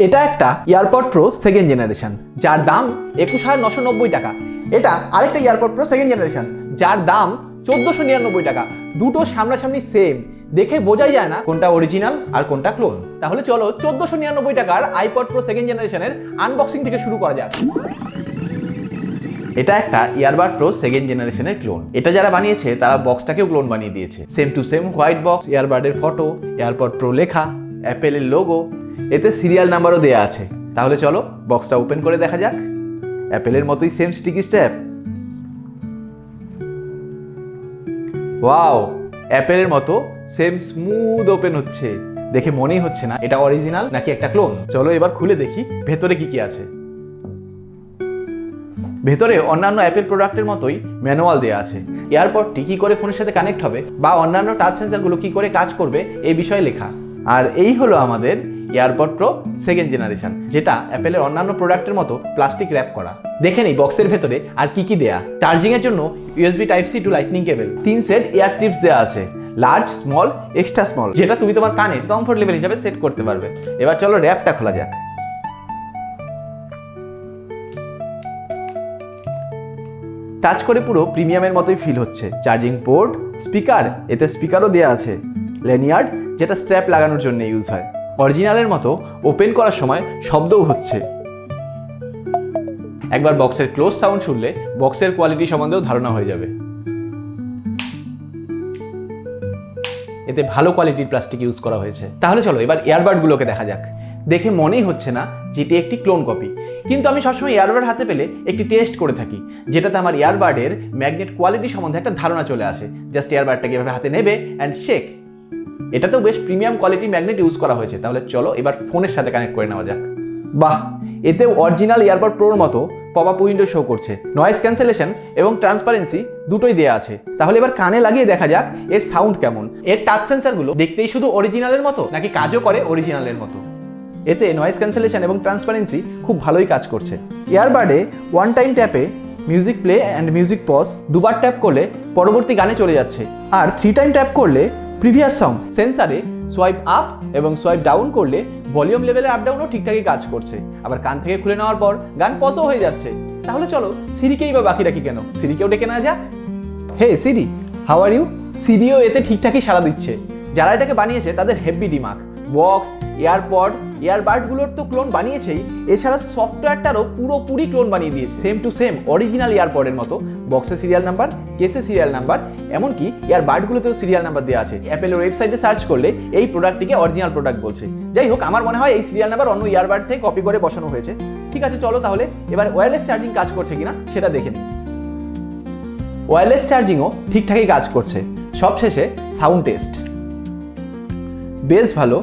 এটা একটা AirPod pro second generation, যার দাম 21,990 টাকা। এটা আরেকটা এয়ারপড প্রো সেকেন্ড জেনারেশন, যার দাম 1499 টাকা। দুটো সামনাসামনি সেম, দেখে বোঝাই যায় না কোনটা অরিজিনাল আর কোনটা ক্লোন। তাহলে চলো 1499 টাকার আইপড প্রো সেকেন্ড জেনারেশনের আনবক্সিং থেকে শুরু করা যাক। এটা একটা ইয়ারবাড প্রো সেকেন্ড জেনারেশনের ক্লোন। এটা যারা বানিয়েছে তারা বক্সটাকেও ক্লোন বানিয়ে দিয়েছে। Same to same white box, ইয়ারবাডের ফটো, এয়ারপড প্রো লেখা, অ্যাপেলের লোগো, এতে সিরিয়াল নাম্বারও দেয়া আছে। তাহলে চলো বক্সটা ওপেন করে দেখা যাক। অ্যাপেলের মতোই সেম স্টিকি স্ট্র্যাপ। ওয়াও, অ্যাপেলের মতো সেম স্মুথ ওপেন হচ্ছে। দেখে মনেই হচ্ছে না এটা অরিজিনাল নাকি একটা ক্লোন। চলো এবার খুলে দেখি ভেতরে কি কি আছে। ভেতরে অন্যান্য অ্যাপেল প্রোডাক্টের মতোই ম্যানুয়াল দেওয়া আছে। এয়ারপডটি কি করে ফোনের সাথে কানেক্ট হবে বা অন্যান্য টাচ সেন্সরগুলো কি করে কাজ করবে এই বিষয়ে লেখা। আর এই হলো আমাদের এয়ারপড প্রো সেকেন্ড জেনারেশন, যেটা অ্যাপেলের অন্যান্য প্রোডাক্টের মতো প্লাস্টিক র্যাপ করা। দেখে নিই বক্সের ভেতরে আর কি কি দেয়া। চার্জিং এর জন্য USB Type-C টু লাইটনিং কেবল, 3 সেট এয়ার টিপস দেওয়া আছে, লার্জ, স্মল, এক্সট্রা স্মল, যেটা তুমি তোমার কানের কমফোর্ট লেভেল হিসাবে সেট করতে পারবে। এবার চলো র্যাপটা খোলা যাক। টাচ করে পুরো প্রিমিয়ামের মতোই ফিল হচ্ছে। চার্জিং পোর্ট, স্পিকার, এতে স্পিকারও দেওয়া আছে, ল্যানিয়ার্ড যেটা স্ট্র্যাপ লাগানোর জন্য ইউজ হয়। অরিজিনালের মতো ওপেন করার সময় শব্দও হচ্ছে। একবার বক্সের ক্লোজ সাউন্ড শুনলে বক্সের কোয়ালিটি সম্বন্ধেও ধারণা হয়ে যাবে। এতে ভালো কোয়ালিটির প্লাস্টিক ইউজ করা হয়েছে। তাহলে চলো এবার ইয়ারবাডগুলোকে দেখা যাক। দেখে মনেই হচ্ছে না যেটি একটি ক্লোন কপি, কিন্তু আমি সবসময় ইয়ারবাড হাতে পেলে একটি টেস্ট করে থাকি, যেটাতে আমার ইয়ারবাডের ম্যাগনেট কোয়ালিটি সম্বন্ধে একটা ধারণা চলে আসে। জাস্ট ইয়ারবাডটাকে এভাবে হাতে নেবে অ্যান্ড শেক। এটাতেও বেশ প্রিমিয়াম কোয়ালিটির ম্যাগনেট ইউজ করা হয়েছে। তাহলে চলো এবার ফোনের সাথে কানেক্ট করে নেওয়া যাক। বাহ, এতেও অরিজিনাল এয়ারপড প্রোর মতো পপ আপ উইন্ডো শো করছে। নয়েজ ক্যান্সেলেশন এবং ট্রান্সপারেন্সি দুটোই দেওয়া আছে। তাহলে এবার কানে লাগিয়ে দেখা যাক এর সাউন্ড কেমন। এর টাচ সেন্সরগুলো দেখতেই শুধু অরিজিনালের মতো নাকি কাজও করে অরিজিনালের মতো। এতে নয়েজ ক্যান্সেলেশন এবং ট্রান্সপারেন্সি খুব ভালোই কাজ করছে। ইয়ারবাডে ওয়ান টাইম ট্যাপে music play and music pause, দুবার ট্যাপ করলে পরবর্তী গানে চলে যাচ্ছে। আর 3 টাইম ট্যাপ করলে প্রিভিয়াস সং। সেন্সারে সোয়াইপ আপ এবং সোয়াইপ ডাউন করলে ভলিউম লেভেলে আপ ডাউনও ঠিকঠাকই কাজ করছে। আবার কান থেকে খুলে নেওয়ার পর গান পজও হয়ে যাচ্ছে। তাহলে চলো সিরিকেই বা বাকি রাখি কেন, সিরিকেও ডেকে নেওয়া যাক। হে সিরি, হাউ আর ইউ? সিরিও এতে ঠিকঠাকই সাড়া দিচ্ছে। যারা এটাকে বানিয়েছে তাদের হেভি ডিমাগ। বক্স, এয়ারপড, ইয়ারবাডগুলোর তো ক্লোন বানিয়েছেই, এছাড়া সফটওয়্যারটারও পুরোপুরি ক্লোন বানিয়ে দিয়েছে। সেম টু সেম অরিজিনাল এয়ারপডের মতো বক্সের সিরিয়াল নাম্বার, কেসের সিরিয়াল নাম্বার, এমনকি ইয়ারবাডগুলোতেও সিরিয়াল নাম্বার দেওয়া আছে। অ্যাপেলের ওয়েবসাইটে সার্চ করলে এই প্রোডাক্টটিকে অরিজিনাল প্রোডাক্ট বলছে। যাই হোক, আমার মনে হয় এই সিরিয়াল নাম্বার অন্য ইয়ারবাড থেকে কপি করে বসানো হয়েছে। ঠিক আছে, চলো তাহলে এবার ওয়্যারলেস চার্জিং কাজ করছে কিনা সেটা দেখে নিই। ওয়্যারলেস চার্জিংও ঠিকঠাকই কাজ করছে। সবশেষে সাউন্ড টেস্ট। বেস ভালো,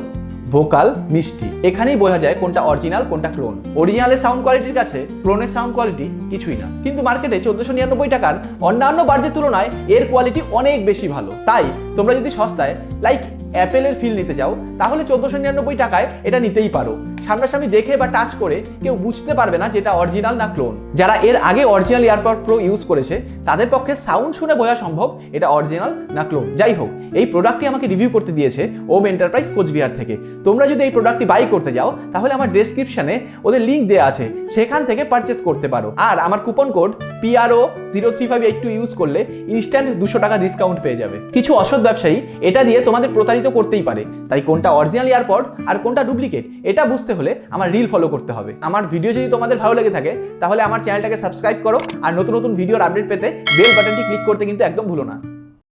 ভোকাল মিষ্টি। এখানেই বোঝা যায় কোনটা অরিজিনাল কোনটা ক্লোন। অরিজিনালের সাউন্ড কোয়ালিটির কাছে ক্লোনের সাউন্ড কোয়ালিটি কিছুই না। কিন্তু মার্কেটে 1499 টাকার অন্যান্য বাজেটের তুলনায় এর কোয়ালিটি অনেক বেশি ভালো। তাই তোমরা যদি সস্তায় লাইক অ্যাপেলের ফিল নিতে চাও তাহলে 1499 টাকায় এটা নিতেই পারো। সামনাসামনি দেখে বা টাচ করে কেউ বুঝতে পারবে না যে এটা অরিজিনাল না ক্লোন। যারা এর আগে অরিজিনাল এয়ারপড প্রো ইউজ করেছে তাদের পক্ষে সাউন্ড শুনে বোঝা সম্ভব এটা অরিজিনাল না ক্লোন। যাই হোক, এই প্রোডাক্টটি আমাকে রিভিউ করতে দিয়েছে ওম এন্টারপ্রাইজ কোচবিহার থেকে। তোমরা যদি এই প্রোডাক্টটি বাই করতে যাও তাহলে আমার ডেসক্রিপশনে ওদের লিঙ্ক দেওয়া আছে, সেখান থেকে পারচেস করতে পারো। আর আমার কুপন কোড PRO03582 ইউজ করলে ইনস্ট্যান্ট 200 টাকা ডিসকাউন্ট পেয়ে যাবে। কিছু অসৎ ব্যবসায়ী এটা দিয়ে তোমাদের প্রতারিত করতেই পারে, তাই কোনটা অরিজিনাল এয়ারপড আর কোনটা ডুপ্লিকেট এটা বুঝতে হলে আমার রিল ফলো করতে হবে। আমার ভিডিও যদি তোমাদের ভালো লেগে থাকে তাহলে আমার চ্যানেলটাকে সাবস্ক্রাইব করো, আর নতুন নতুন ভিডিওর আপডেট পেতে বেল বাটনটি ক্লিক করতে কিন্তু একদম ভুলো না।